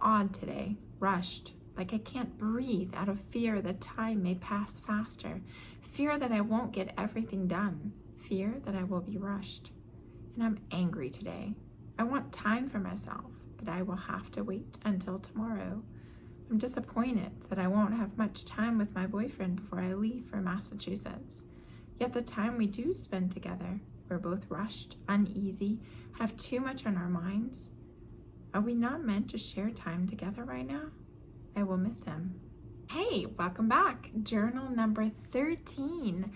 odd today, rushed, like I can't breathe out of fear that time may pass faster, fear that I won't get everything done, fear that I will be rushed. And I'm angry today. I want time for myself, but I will have to wait until tomorrow. I'm disappointed that I won't have much time with my boyfriend before I leave for Massachusetts. Yet the time we do spend together, we're both rushed, uneasy, have too much on our minds. Are we not meant to share time together right now? I will miss him. Hey, welcome back. Journal number 13.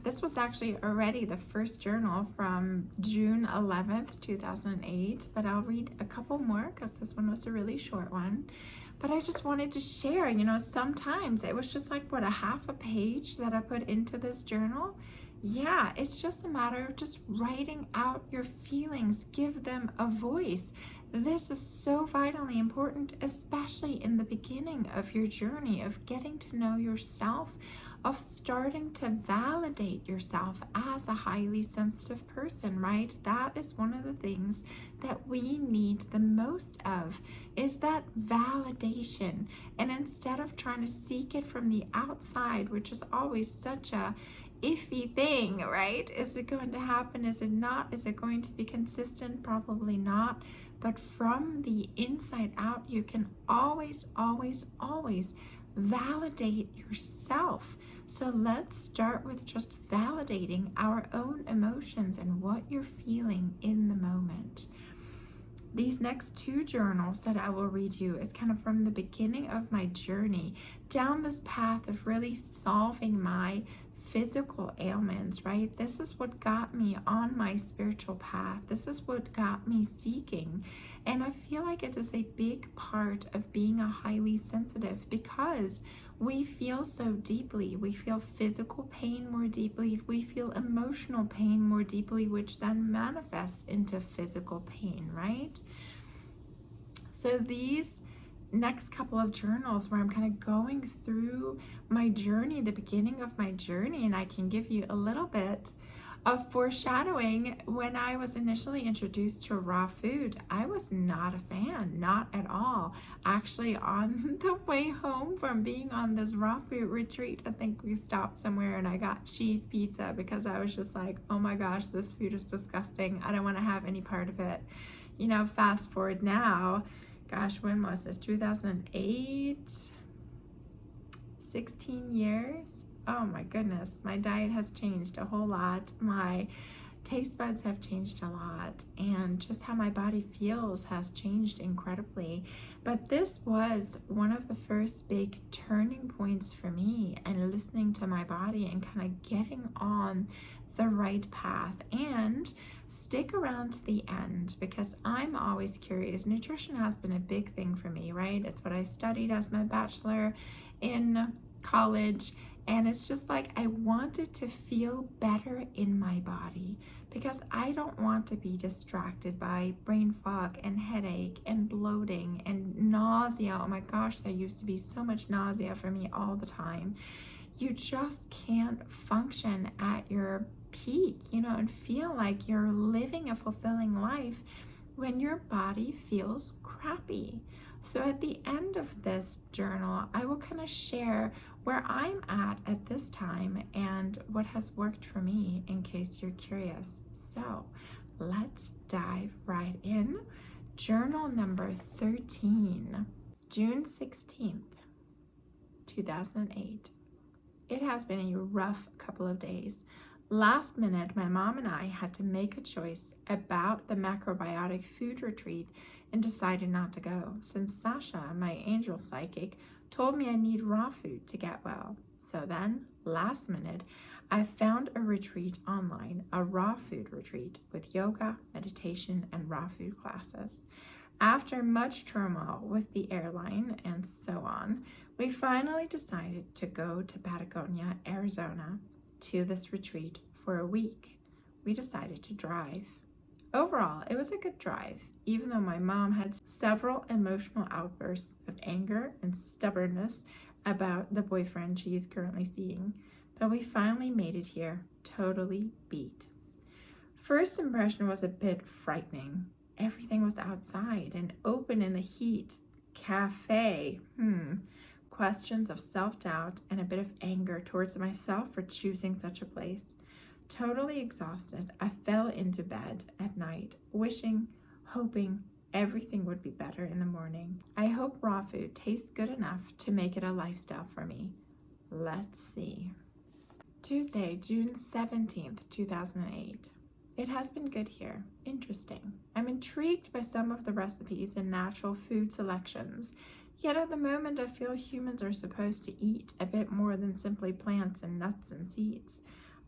This was actually already the first journal from June 11th, 2008, but I'll read a couple more because this one was a really short one. But I just wanted to share, sometimes it was just like, a half a page that I put into this journal. Yeah, it's just a matter of just writing out your feelings, give them a voice. This is so vitally important, especially in the beginning of your journey of getting to know yourself, of starting to validate yourself as a highly sensitive person, right? That is one of the things that we need the most of, is that validation. And instead of trying to seek it from the outside, which is always such a iffy thing, right? Is it going to happen? Is it not? Is it going to be consistent? Probably not. But from the inside out, you can always, always, always validate yourself. So let's start with just validating our own emotions and what you're feeling in the moment. These next two journals that I will read you is kind of from the beginning of my journey down this path of really solving my physical ailments, right? This is what got me on my spiritual path. This is what got me seeking. And I feel like it is a big part of being a highly sensitive because we feel so deeply. We feel physical pain more deeply. We feel emotional pain more deeply, which then manifests into physical pain, right? So these next couple of journals where I'm kind of going through my journey, the beginning of my journey, and I can give you a little bit of foreshadowing. When I was initially introduced to raw food, I was not a fan, not at all. Actually, on the way home from being on this raw food retreat, I think we stopped somewhere and I got cheese pizza because I was just like, oh my gosh, this food is disgusting. I don't want to have any part of it. Fast forward now, gosh, when was this? 2008, 16 years. Oh my goodness, my diet has changed a whole lot. My taste buds have changed a lot, and just how my body feels has changed incredibly. But this was one of the first big turning points for me, and listening to my body and kind of getting on the right path. And stick around to the end because I'm always curious. Nutrition has been a big thing for me, right? It's what I studied as my bachelor in college. And it's just like I wanted to feel better in my body because I don't want to be distracted by brain fog and headache and bloating and nausea. Oh my gosh, there used to be so much nausea for me all the time. You just can't function at your peak, and feel like you're living a fulfilling life when your body feels crappy. So at the end of this journal, I will kind of share where I'm at this time and what has worked for me in case you're curious. So let's dive right in. Journal number 13, June 16th, 2008. It has been a rough couple of days. Last minute, my mom and I had to make a choice about the macrobiotic food retreat and decided not to go since Sasha, my angel psychic, told me I need raw food to get well. So then, last minute, I found a retreat online, a raw food retreat with yoga, meditation, and raw food classes. After much turmoil with the airline and so on, we finally decided to go to Patagonia, Arizona, to this retreat for a week. We decided to drive. Overall, it was a good drive, even though my mom had several emotional outbursts of anger and stubbornness about the boyfriend she is currently seeing. But we finally made it here, totally beat. First impression was a bit frightening. everything was outside and open in the heat. Cafe. Questions of self-doubt and a bit of anger towards myself for choosing such a place. Totally exhausted, I fell into bed at night, wishing, hoping everything would be better in the morning. I hope raw food tastes good enough to make it a lifestyle for me. Let's see. Tuesday, June 17th, 2008. It has been good here. Interesting. I'm intrigued by some of the recipes and natural food selections. Yet at the moment I feel humans are supposed to eat a bit more than simply plants and nuts and seeds.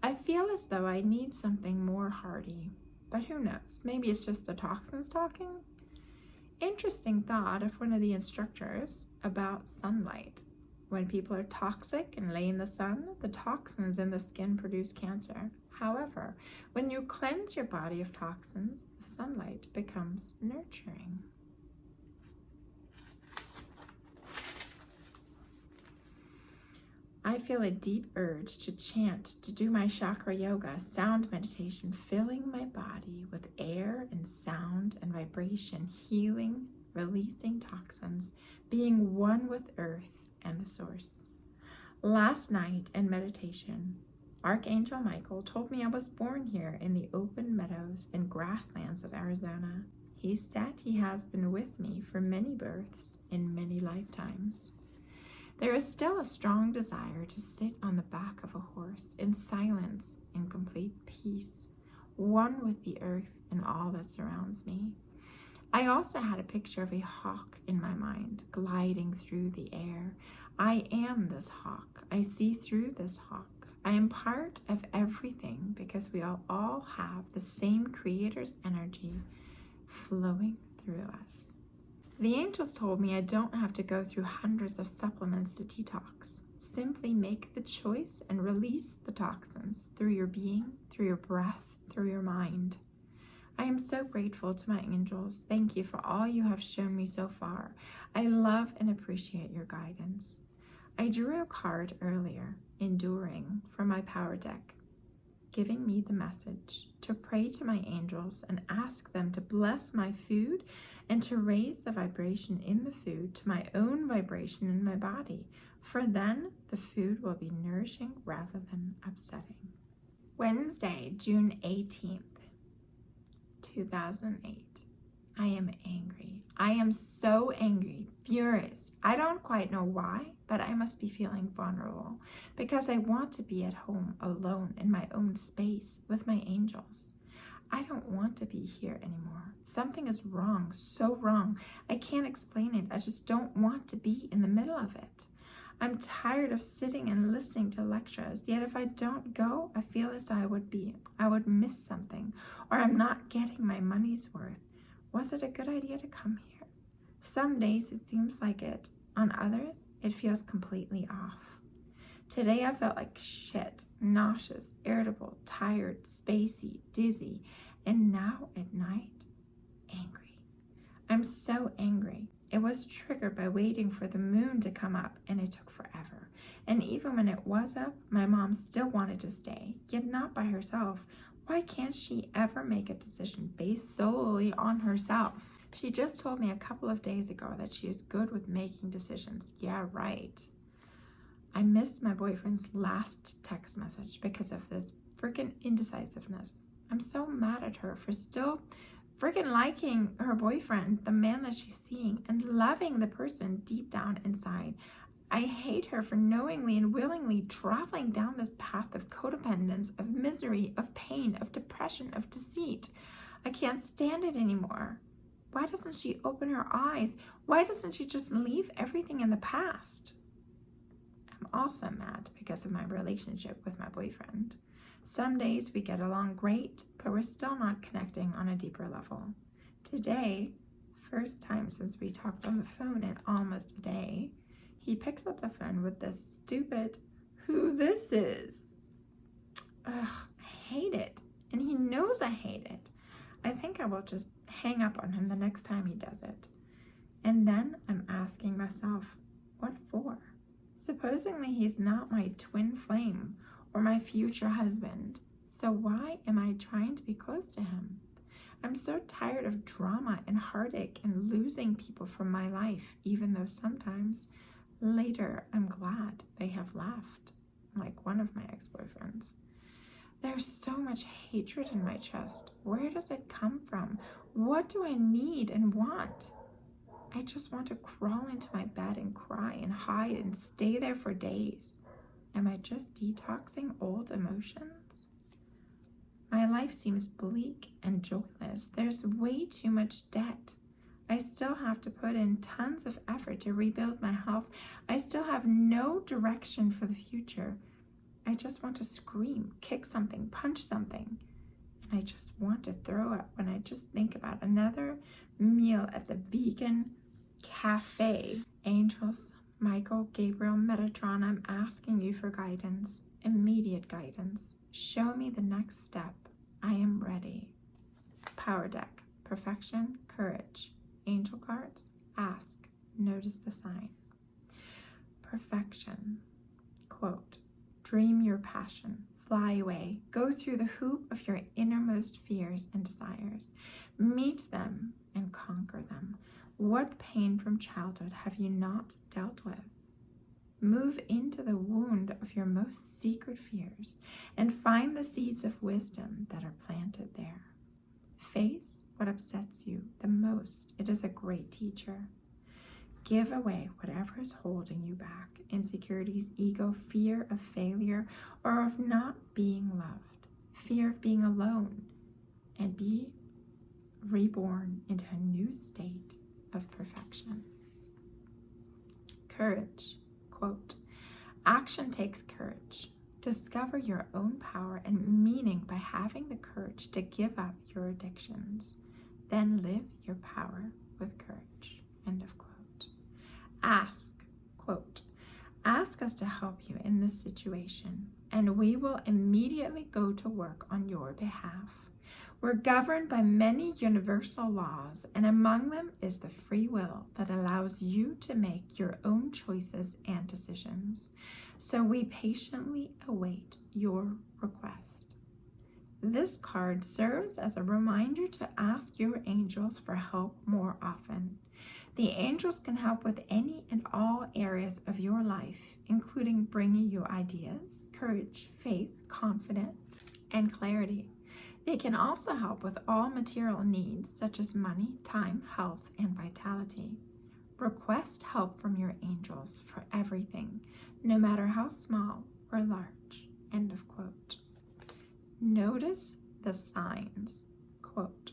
I feel as though I need something more hearty. But who knows? Maybe it's just the toxins talking? Interesting thought of one of the instructors about sunlight. When people are toxic and lay in the sun, the toxins in the skin produce cancer. However, when you cleanse your body of toxins, the sunlight becomes nurturing. I feel a deep urge to chant, to do my chakra yoga, sound meditation, filling my body with air and sound and vibration, healing, releasing toxins, being one with earth and the source. Last night in meditation, Archangel Michael told me I was born here in the open meadows and grasslands of Arizona. He said he has been with me for many births in many lifetimes. There is still a strong desire to sit on the back of a horse in silence and complete peace, one with the earth and all that surrounds me. I also had a picture of a hawk in my mind, gliding through the air. I am this hawk. I see through this hawk. I am part of everything because we all have the same Creator's energy flowing through us. The angels told me I don't have to go through hundreds of supplements to detox. Simply make the choice and release the toxins through your being, through your breath, through your mind. I am so grateful to my angels. Thank you for all you have shown me so far. I love and appreciate your guidance. I drew a card earlier, Enduring, from my power deck, giving me the message to pray to my angels and ask them to bless my food and to raise the vibration in the food to my own vibration in my body, for then the food will be nourishing rather than upsetting. Wednesday, June 18th, 2008. I am angry. I am so angry, furious. I don't quite know why, but I must be feeling vulnerable because I want to be at home alone in my own space with my angels. I don't want to be here anymore. Something is wrong, so wrong. I can't explain it. I just don't want to be in the middle of it. I'm tired of sitting and listening to lectures, yet if I don't go, I feel as though I would miss something, or I'm not getting my money's worth. Was it a good idea to come here? Some days it seems like it. On others, it feels completely off. Today I felt like shit, nauseous, irritable, tired, spacey, dizzy, and now at night, angry. I'm so angry. It was triggered by waiting for the moon to come up, and it took forever. And even when it was up, my mom still wanted to stay, yet not by herself. Why can't she ever make a decision based solely on herself? She just told me a couple of days ago that she is good with making decisions. Yeah, right. I missed my boyfriend's last text message because of this freaking indecisiveness. I'm so mad at her for still freaking liking her boyfriend, the man that she's seeing, and loving the person deep down inside. I hate her for knowingly and willingly traveling down this path of codependence, of misery, of pain, of depression, of deceit. I can't stand it anymore. Why doesn't she open her eyes? Why doesn't she just leave everything in the past? I'm also mad because of my relationship with my boyfriend. Some days we get along great, but we're still not connecting on a deeper level. Today, first time since we talked on the phone in almost a day, he picks up the phone with this stupid, "Who this is?" Ugh, I hate it. And he knows I hate it. I think I will just hang up on him the next time he does it. And then I'm asking myself, what for? Supposingly he's not my twin flame or my future husband. So why am I trying to be close to him? I'm so tired of drama and heartache and losing people from my life, even though sometimes later I'm glad they have left, like one of my ex-boyfriends. There's so much hatred in my chest. Where does it come from? What do I need and want? I just want to crawl into my bed and cry and hide and stay there for days. Am I just detoxing old emotions? My life seems bleak and joyless. There's way too much debt. I still have to put in tons of effort to rebuild my health. I still have no direction for the future. I just want to scream, kick something, punch something. And I just want to throw up when I just think about another meal at the vegan cafe. Angels, Michael, Gabriel, Metatron, I'm asking you for guidance, immediate guidance. Show me the next step. I am ready. Power deck, perfection, courage. Angel cards, ask, notice the sign. Perfection, quote, dream your passion, fly away, go through the hoop of your innermost fears and desires. Meet them and conquer them. What pain from childhood have you not dealt with? Move into the wound of your most secret fears and find the seeds of wisdom that are planted there. Face what upsets you the most. It is a great teacher. Give away whatever is holding you back. Insecurities, ego, fear of failure, or of not being loved, fear of being alone, and be reborn into a new state of perfection. Courage, quote, action takes courage. Discover your own power and meaning by having the courage to give up your addictions. Then live your power with courage, end of quote. Ask, quote, ask us to help you in this situation, and we will immediately go to work on your behalf. We're governed by many universal laws, and among them is the free will that allows you to make your own choices and decisions. So we patiently await your request. This card serves as a reminder to ask your angels for help more often. The angels can help with any and all areas of your life, including bringing you ideas, courage, faith, confidence, and clarity. They can also help with all material needs such as money, time, health, and vitality. Request help from your angels for everything, no matter how small or large, end of quote. Notice the signs, quote,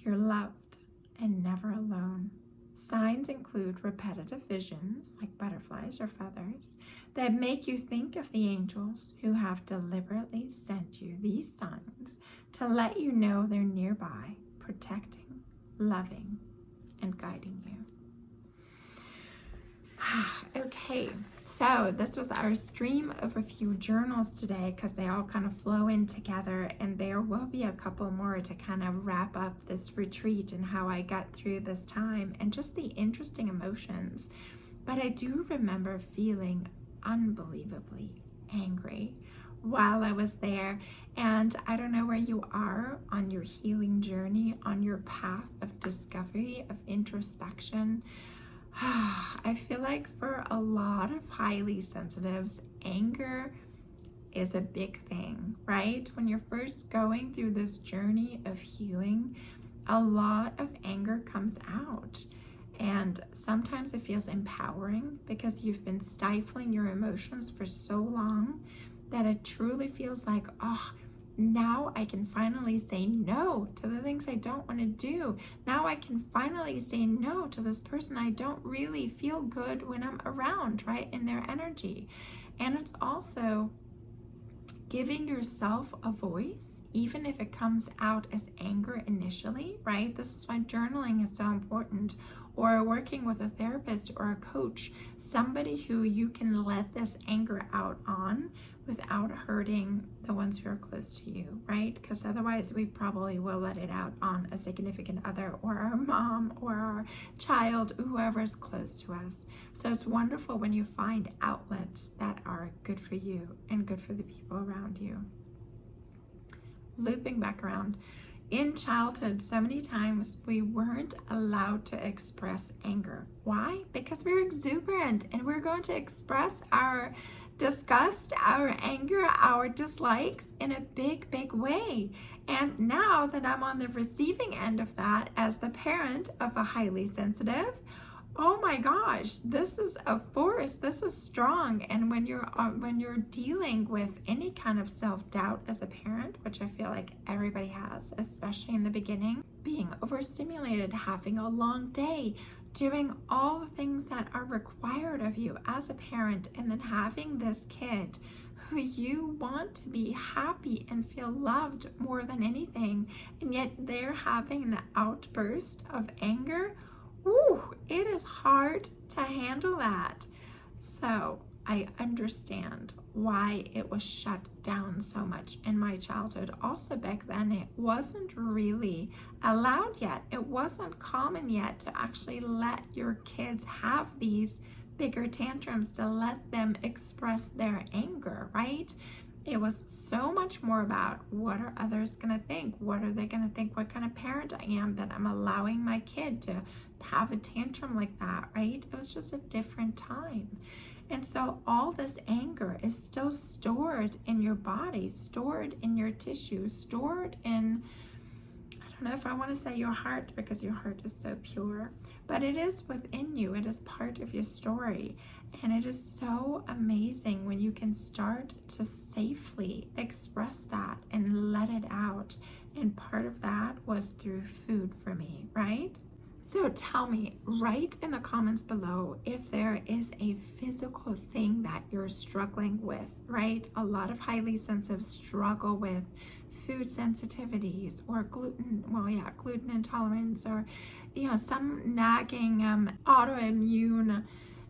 you're loved and never alone. Signs include repetitive visions, like butterflies or feathers, that make you think of the angels who have deliberately sent you these signs to let you know they're nearby, protecting, loving, and guiding you. Okay, so this was our stream of a few journals today because they all kind of flow in together, and there will be a couple more to kind of wrap up this retreat and how I got through this time and just the interesting emotions. But I do remember feeling unbelievably angry while I was there, and I don't know where you are on your healing journey, on your path of discovery, of introspection. I feel like for a lot of highly sensitives, anger is a big thing, right? When you're first going through this journey of healing, a lot of anger comes out. And sometimes it feels empowering because you've been stifling your emotions for so long that it truly feels like, oh, now I can finally say no to the things I don't want to do. Now I can finally say no to this person I don't really feel good when I'm around, right? In their energy. And it's also giving yourself a voice, even if it comes out as anger initially, right? This is why journaling is so important, or working with a therapist or a coach, somebody who you can let this anger out on without hurting the ones who are close to you, right? Because otherwise we probably will let it out on a significant other or our mom or our child, whoever is close to us. So it's wonderful when you find outlets that are good for you and good for the people around you. Looping back around, In childhood, so many times we weren't allowed to express anger. Why? Because we're exuberant and we're going to express our disgust, our anger, our dislikes in a big, big way. And now that I'm on the receiving end of that as the parent of a highly sensitive, oh my gosh, this is a force. This is strong. And when you're dealing with any kind of self-doubt as a parent, which I feel like everybody has, especially in the beginning, being overstimulated, having a long day, doing all the things that are required of you as a parent, and then having this kid who you want to be happy and feel loved more than anything, and yet they're having an outburst of anger. Ooh, it is hard to handle that. So I understand why it was shut down so much in my childhood. Also back then, it wasn't really allowed yet. It wasn't common yet to actually let your kids have these bigger tantrums, to let them express their anger, right? It was so much more about what are others going to think? What are they going to think? What kind of parent I am that I'm allowing my kid to have a tantrum like that, right? It was just a different time. And so all this anger is still stored in your body, stored in your tissue, stored in, I don't know if I want to say your heart, because your heart is so pure, but it is within you. It is part of your story. And it is so amazing when you can start to safely express that and let it out. And part of that was through food for me, right? So tell me, write in the comments below if there is a physical thing that you're struggling with, right? A lot of highly sensitive struggle with food sensitivities or gluten intolerance, or some nagging autoimmune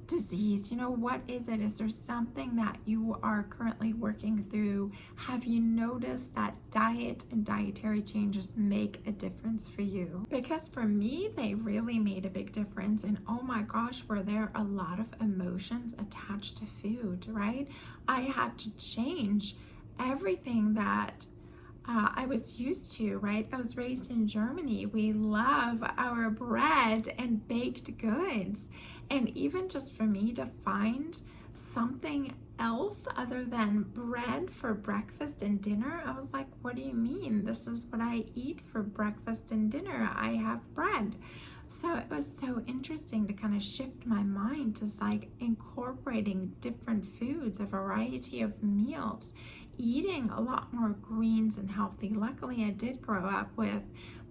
disease. What is it? Is there something that you are currently working through? Have you noticed that diet and dietary changes make a difference for you? Because for me, they really made a big difference. And oh my gosh, were there a lot of emotions attached to food, right? I had to change everything that I was used to, right? I was raised in Germany. We love our bread and baked goods. And even just for me to find something else other than bread for breakfast and dinner, I was like, what do you mean? This is what I eat for breakfast and dinner. I have bread. So it was so interesting to kind of shift my mind to like incorporating different foods, a variety of meals, eating a lot more greens and healthy. Luckily, I did grow up with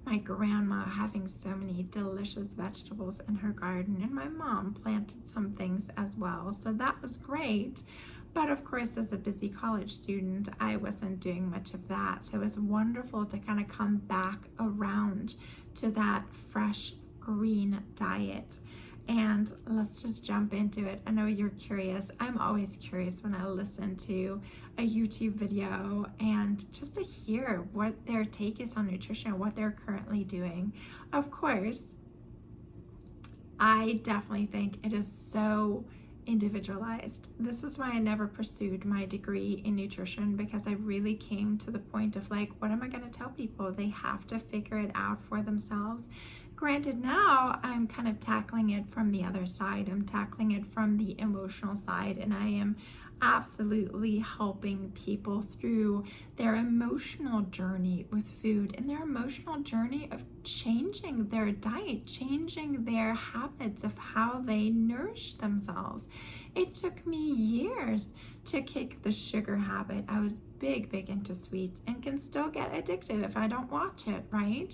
my grandma having so many delicious vegetables in her garden, and my mom planted some things as well. So that was great. But of course, as a busy college student, I wasn't doing much of that. So it was wonderful to kind of come back around to that fresh green diet. And let's just jump into it. I know you're curious. I'm always curious when I listen to a YouTube video and just to hear what their take is on nutrition, what they're currently doing. Of course, I definitely think it is so individualized. This is why I never pursued my degree in nutrition, because I really came to the point of like, what am I going to tell people? They have to figure it out for themselves. Granted, now I'm kind of tackling it from the other side. I'm tackling it from the emotional side, and I am absolutely helping people through their emotional journey with food and their emotional journey of changing their diet, changing their habits of how they nourish themselves. It took me years to kick the sugar habit. I was big into sweets and can still get addicted if I don't watch it, right?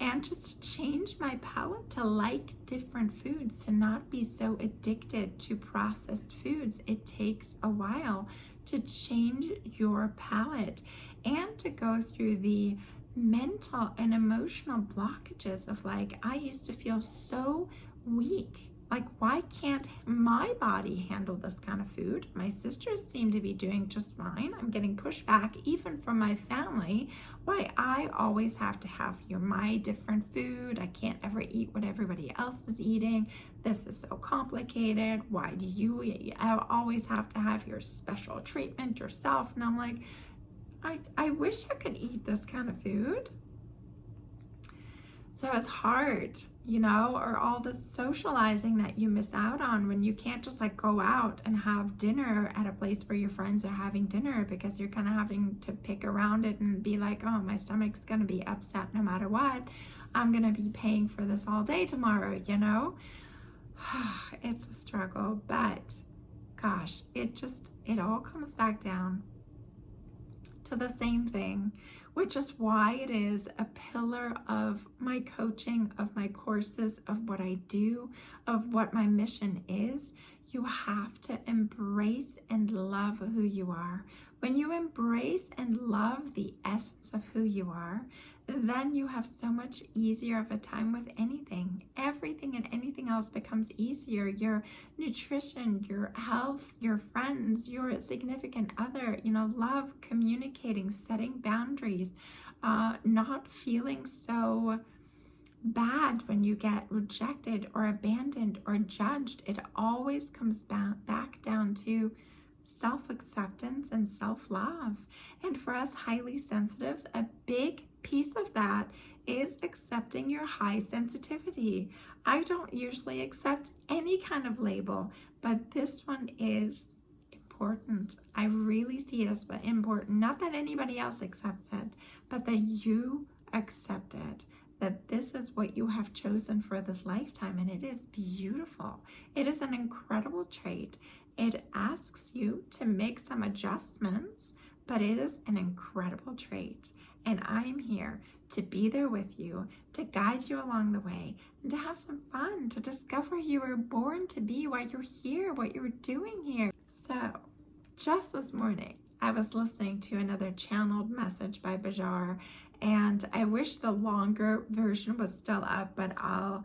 And just to change my palate to like different foods, to not be so addicted to processed foods. It takes a while to change your palate and to go through the mental and emotional blockages of like, I used to feel so weak. Like, why can't my body handle this kind of food? My sisters seem to be doing just fine. I'm getting pushback even from my family. Why I always have to have my different food. I can't ever eat what everybody else is eating. This is so complicated. Why do you always have to have your special treatment yourself? And I'm like, I wish I could eat this kind of food. So it's hard, or all the socializing that you miss out on when you can't just like go out and have dinner at a place where your friends are having dinner, because you're kind of having to pick around it and be like, oh, my stomach's going to be upset no matter what. I'm going to be paying for this all day tomorrow, It's a struggle, but gosh, it all comes back down to the same thing, which is why it is a pillar of my coaching, of my courses, of what I do, of what my mission is. You have to embrace and love who you are. When you embrace and love the essence of who you are, then you have so much easier of a time with anything. Everything and anything else becomes easier. Your nutrition, your health, your friends, your significant other, love, communicating, setting boundaries, not feeling so bad when you get rejected or abandoned or judged. It always comes back down to self-acceptance and self-love. And for us highly sensitives, a big piece of that is accepting your high sensitivity. I don't usually accept any kind of label, but this one is important. I really see it as important. Not that anybody else accepts it, but that you accept it. That this is what you have chosen for this lifetime, and it is beautiful. It is an incredible trait. It asks you to make some adjustments, but it is an incredible trait. And I'm here to be there with you, to guide you along the way, and to have some fun, to discover who you were born to be, why you're here, what you're doing here. So, just this morning, I was listening to another channeled message by Bashar, and I wish the longer version was still up, but I'll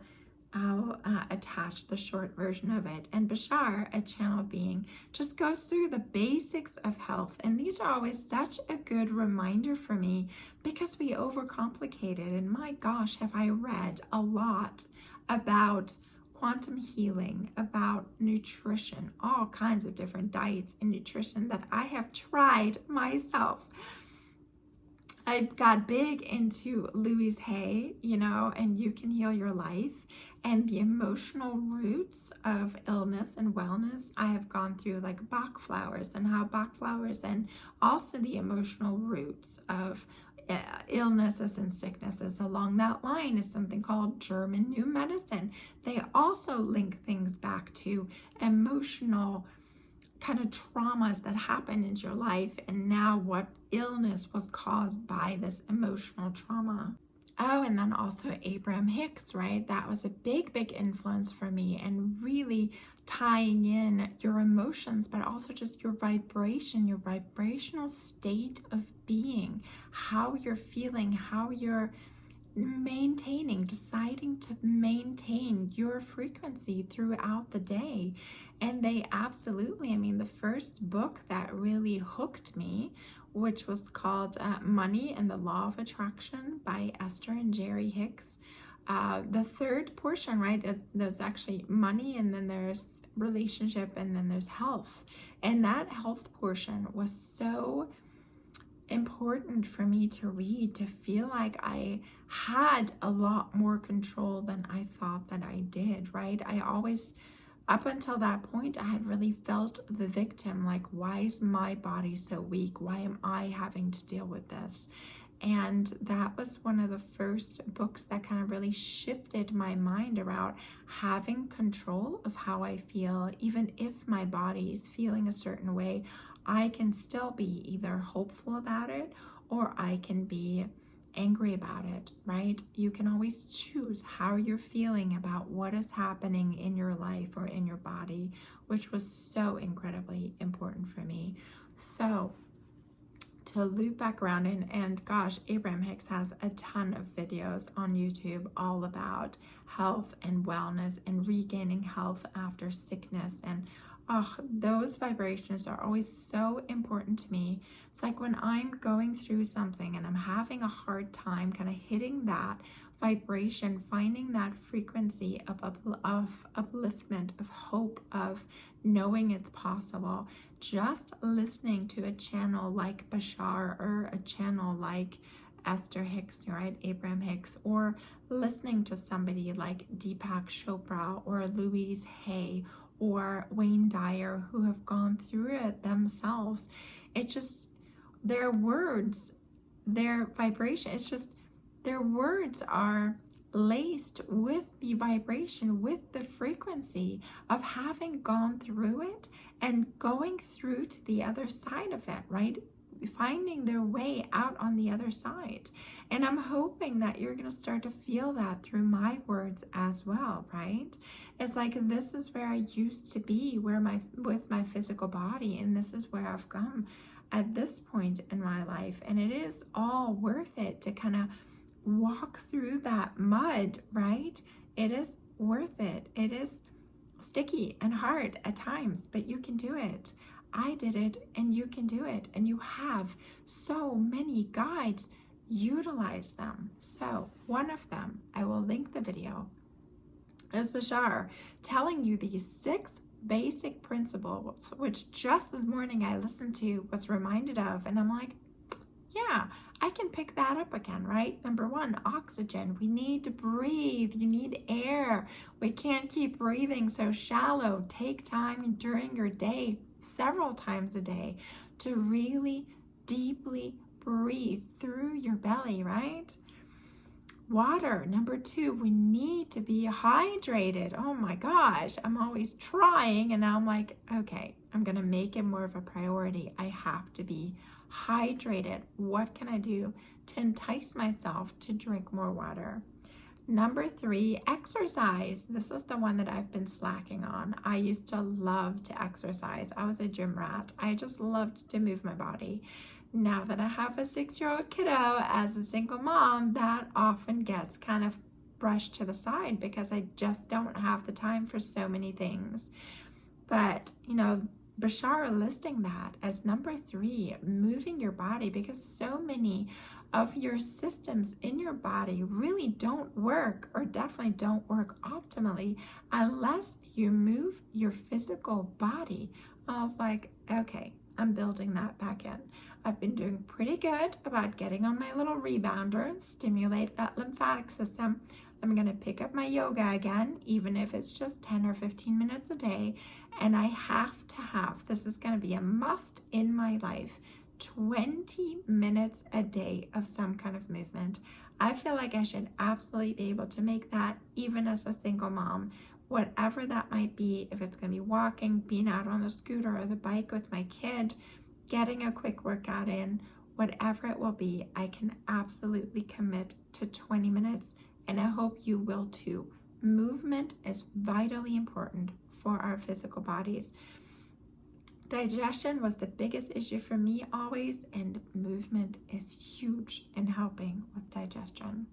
attach the short version of it. And Bashar, a channel being, just goes through the basics of health. And these are always such a good reminder for me, because we overcomplicate it. And my gosh, have I read a lot about quantum healing, about nutrition, all kinds of different diets and nutrition that I have tried myself. I got big into Louise Hay, and You Can Heal Your Life, and the emotional roots of illness and wellness. I have gone through like Bach flowers, and how Bach flowers, and also the emotional roots of illnesses and sicknesses along that line is something called German New Medicine. They also link things back to emotional kind of traumas that happened in your life, and now what illness was caused by this emotional trauma. Oh, and then also Abraham Hicks, right? That was a big influence for me, and really tying in your emotions, but also just your vibration, your vibrational state of being, how you're feeling, how you're deciding to maintain your frequency throughout the day. And they absolutely, the first book that really hooked me, which was called Money and the Law of Attraction by Esther and Jerry Hicks. The third portion, right, there's actually money, and then there's relationship, and then there's health. And that health portion was so important for me to read, to feel like I had a lot more control than I thought that I did, right? I always, up until that point, I had really felt the victim, like, why is my body so weak? Why am I having to deal with this? And that was one of the first books that kind of really shifted my mind around having control of how I feel. Even if my body is feeling a certain way, I can still be either hopeful about it, or I can be angry about it, right? You can always choose how you're feeling about what is happening in your life or in your body, which was so incredibly important for me. So to loop back around, and gosh, Abraham Hicks has a ton of videos on YouTube all about health and wellness and regaining health after sickness. And those vibrations are always so important to me. It's like when I'm going through something and I'm having a hard time kind of hitting that vibration, finding that frequency of upliftment, of hope, of knowing it's possible. Just listening to a channel like Bashar, or a channel like Esther Hicks, right? Abraham Hicks, or listening to somebody like Deepak Chopra or Louise Hay or Wayne Dyer, who have gone through it themselves. It just, their words, their vibration, it's just, their words are laced with the vibration, with the frequency of having gone through it and going through to the other side of it, right? Finding their way out on the other side. And I'm hoping that you're going to start to feel that through my words as well, right? It's like, this is where I used to be, with my physical body, and this is where I've come at this point in my life. And it is all worth it to kind of walk through that mud, right? It is worth it. It is sticky and hard at times, but you can do it. I did it, and you can do it. And you have so many guides. Utilize them. So one of them, I will link the video, is Bashar telling you these 6 basic principles, which just this morning I listened to, was reminded of, and I'm like, yeah, I can pick that up again, right? Number 1, oxygen. We need to breathe. You need air. We can't keep breathing so shallow. Take time during your day, several times a day, to really deeply breathe through your belly, right? Water. Number 2, we need to be hydrated. Oh my gosh, I'm always trying, and now I'm like, okay, I'm gonna make it more of a priority. I have to be hydrated. What can I do to entice myself to drink more water? Number 3, exercise. This is the one that I've been slacking on. I used to love to exercise. I was a gym rat. I just loved to move my body. Now that I have a 6-year-old kiddo, as a single mom, that often gets kind of brushed to the side because I just don't have the time for so many things. But, you know, Bashar listing that as number 3, moving your body, because so many of your systems in your body really don't work, or definitely don't work optimally, unless you move your physical body. I was like, okay, I'm building that back in. I've been doing pretty good about getting on my little rebounder, stimulate that lymphatic system. I'm going to pick up my yoga again, even if it's just 10 or 15 minutes a day. And I have to have, this is going to be a must in my life, 20 minutes a day of some kind of movement. I feel like I should absolutely be able to make that even as a single mom, whatever that might be. If it's going to be walking, being out on the scooter or the bike with my kid, getting a quick workout in, whatever it will be, I can absolutely commit to 20 minutes. And I hope you will too. Movement is vitally important for our physical bodies. Digestion was the biggest issue for me always, and movement is huge in helping with digestion.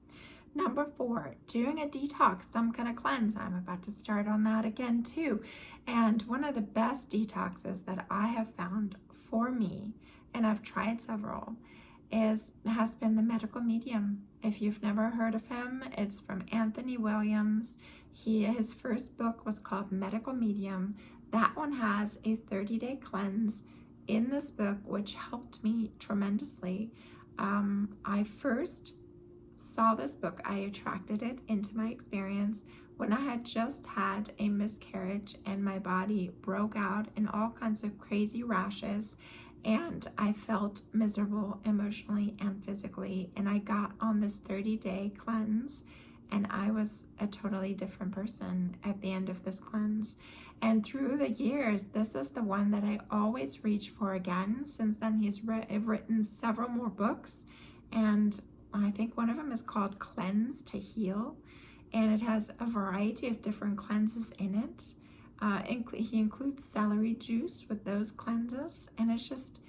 Number 4, doing a detox, some kind of cleanse. I'm about to start on that again too. And one of the best detoxes that I have found for me, and I've tried several, has been the medical medium. If you've never heard of him, it's from Anthony Williams. His first book was called Medical Medium. That one has a 30-day cleanse in this book, which helped me tremendously. I first saw this book, I attracted it into my experience when I had just had a miscarriage and my body broke out in all kinds of crazy rashes, and I felt miserable emotionally and physically. And I got on this 30-day cleanse, and I was a totally different person at the end of this cleanse. And through the years, this is the one that I always reach for again. Since then, he's written several more books, and I think one of them is called Cleanse to Heal, and it has a variety of different cleanses in it. He includes celery juice with those cleanses, and it's just,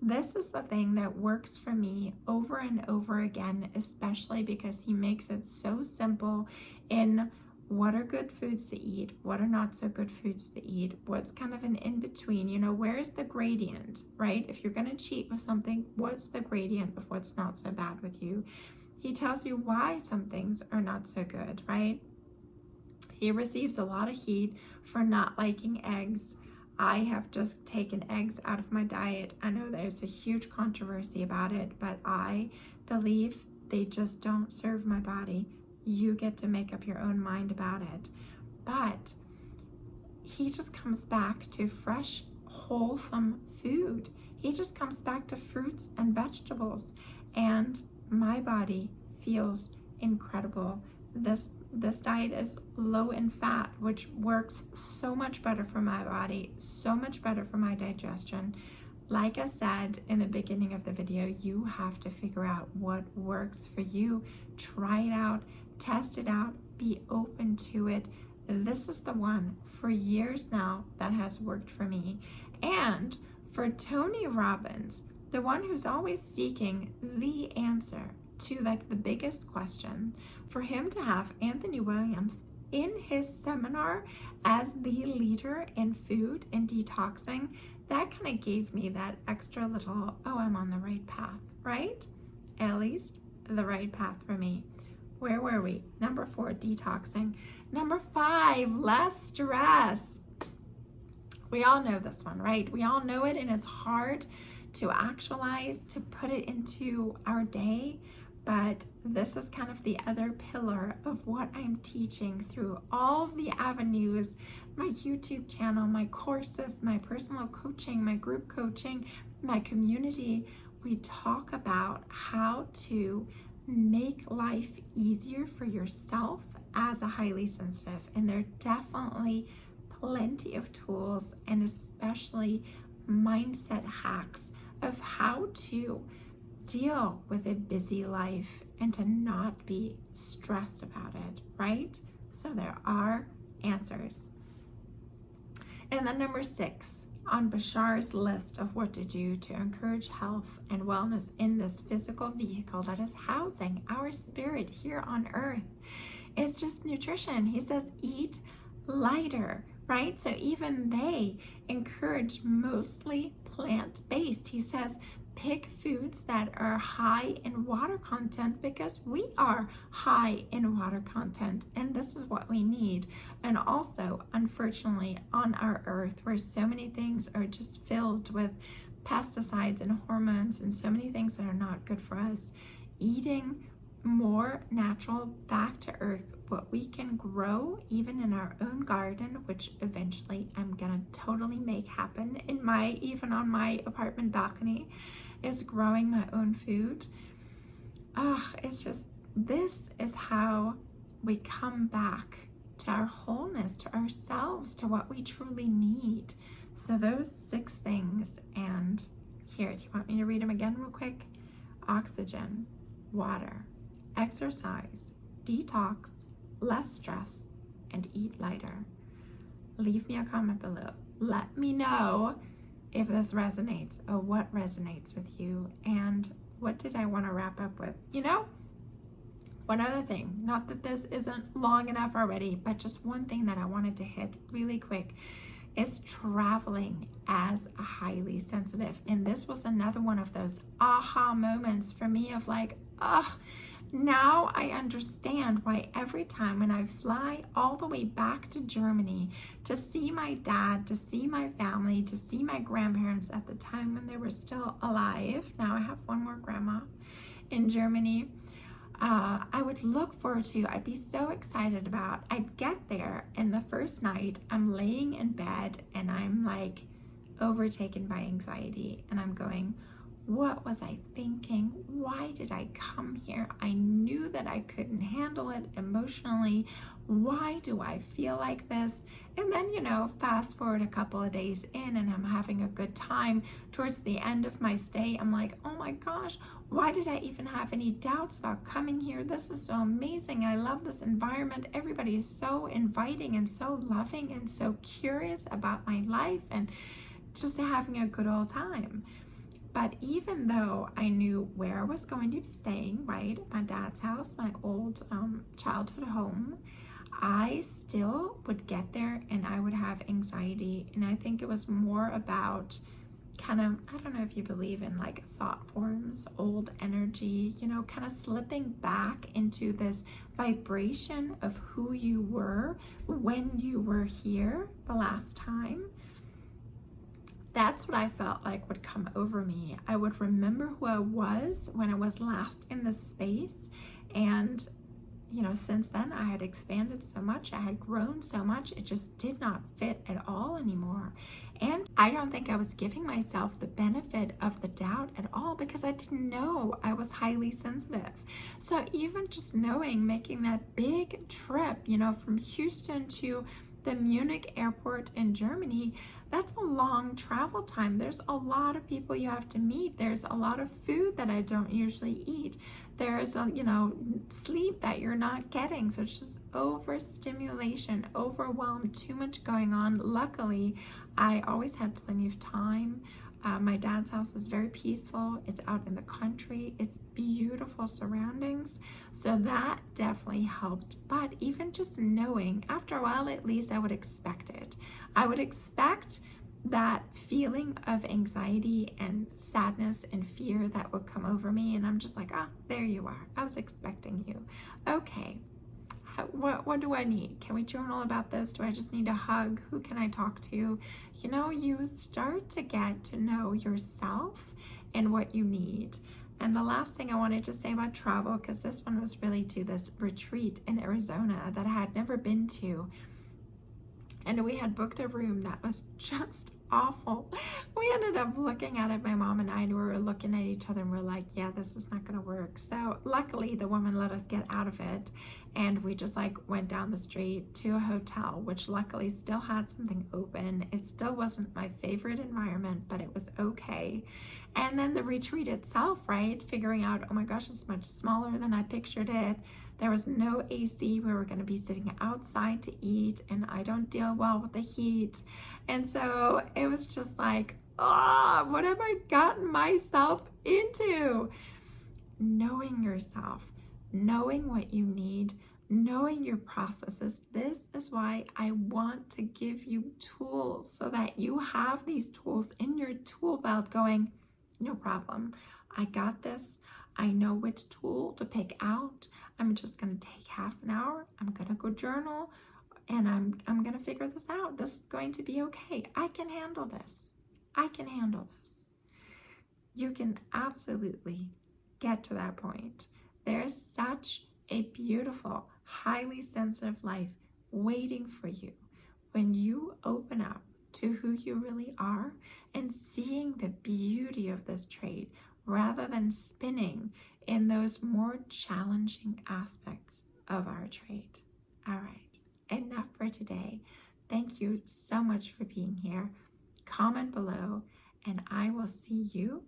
this is the thing that works for me over and over again, especially because he makes it so simple in what are good foods to eat, what are not so good foods to eat, what's kind of an in-between, you know, where's the gradient, right? If you're going to cheat with something, what's the gradient of what's not so bad with you? He tells you why some things are not so good, right? He receives a lot of heat for not liking eggs. I have just taken eggs out of my diet. I know there's a huge controversy about it, but I believe they just don't serve my body. You get to make up your own mind about it. But he just comes back to fresh, wholesome food. He just comes back to fruits and vegetables. And my body feels incredible. This diet is low in fat, which works so much better for my body, so much better for my digestion. Like I said in the beginning of the video, you have to figure out what works for you. Try it out, test it out, be open to it. This is the one for years now that has worked for me. And for Tony Robbins, the one who's always seeking the answer to like the biggest question, for him to have Anthony Williams in his seminar as the leader in food and detoxing, that kind of gave me that extra little, oh, I'm on the right path, right? At least the right path for me. Where were we? Number 4, detoxing. Number 5, less stress. We all know this one, right? We all know it, and it's hard to actualize, to put it into our day. But this is kind of the other pillar of what I'm teaching through all of the avenues, my YouTube channel, my courses, my personal coaching, my group coaching, my community. We talk about how to make life easier for yourself as a highly sensitive. And there are definitely plenty of tools and especially mindset hacks of how to deal with a busy life and to not be stressed about it, right? So there are answers. And then number 6 on Bashar's list of what to do to encourage health and wellness in this physical vehicle that is housing our spirit here on earth, it's just nutrition. He says eat lighter, right? So even they encourage mostly plant-based. He says pick foods that are high in water content because we are high in water content and this is what we need. And also, unfortunately, on our earth where so many things are just filled with pesticides and hormones and so many things that are not good for us, eating more natural, back to earth, what we can grow even in our own garden, which eventually I'm gonna totally make happen in even on my apartment balcony, is growing my own food. It's just, this is how we come back to our wholeness, to ourselves, to what we truly need. So those 6 things, and here, do you want me to read them again real quick? Oxygen, water, exercise, detox, less stress, and eat lighter. Leave me a comment below. Let me know if this resonates or what resonates with you, and what did I want to wrap up with? You know, one other thing, not that this isn't long enough already, but just one thing that I wanted to hit really quick is traveling as a highly sensitive. And this was another one of those aha moments for me of like, now I understand why every time when I fly all the way back to Germany to see my dad, to see my family, to see my grandparents at the time when they were still alive. Now I have one more grandma in Germany. I would look forward to, I'd be so excited about, I'd get there and the first night I'm laying in bed and I'm like overtaken by anxiety and I'm going, what was I thinking? Why did I come here? I knew that I couldn't handle it emotionally. Why do I feel like this? And then, you know, fast forward a couple of days in and I'm having a good time. Towards the end of my stay, I'm like, oh my gosh, why did I even have any doubts about coming here? This is so amazing. I love this environment. Everybody is so inviting and so loving and so curious about my life and just having a good old time. But even though I knew where I was going to be staying, right, at my dad's house, my old childhood home, I still would get there and I would have anxiety. And I think it was more about kind of, I don't know if you believe in like thought forms, old energy, you know, kind of slipping back into this vibration of who you were when you were here the last time. That's what I felt like would come over me. I would remember who I was when I was last in this space. And, you know, since then I had expanded so much, I had grown so much, it just did not fit at all anymore. And I don't think I was giving myself the benefit of the doubt at all because I didn't know I was highly sensitive. So even just knowing, making that big trip, you know, from Houston to the Munich airport in Germany, that's a long travel time. There's a lot of people you have to meet. There's a lot of food that I don't usually eat. There's a, you know, sleep that you're not getting. So it's just overstimulation, overwhelm, too much going on. Luckily, I always had plenty of time. My dad's house is very peaceful. It's out in the country. It's beautiful surroundings. So that definitely helped. But even just knowing, after a while at least, I would expect it. I would expect that feeling of anxiety and sadness and fear that would come over me. And I'm just like, ah, there you are. I was expecting you. Okay. What do I need? Can we journal about this? Do I just need a hug? Who can I talk to? You know, you start to get to know yourself and what you need. And the last thing I wanted to say about travel, because this one was really to this retreat in Arizona that I had never been to. And we had booked a room that was just awful. We ended up looking at it, my mom and I, we were looking at each other and we're like, yeah, this is not gonna work. So luckily the woman let us get out of it, and we just like went down the street to a hotel, which luckily still had something open. It still wasn't my favorite environment, but it was okay. And then the retreat itself, right, figuring out, oh my gosh, it's much smaller than I pictured it. There was no AC. We were going to be sitting outside to eat, and I don't deal well with the heat. And so it was just like, what have I gotten myself into? Knowing yourself, knowing what you need, knowing your processes. This is why I want to give you tools so that you have these tools in your tool belt going, no problem. I got this. I know which tool to pick out. I'm just going to take half an hour. I'm going to go journal, and I'm going to figure this out. This is going to be okay. I can handle this. I can handle this. You can absolutely get to that point. There's such a beautiful, highly sensitive life waiting for you when you open up to who you really are and seeing the beauty of this trait rather than spinning in those more challenging aspects of our trait. All right, enough for today. Thank you so much for being here. Comment below, and I will see you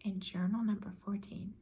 in journal number 14.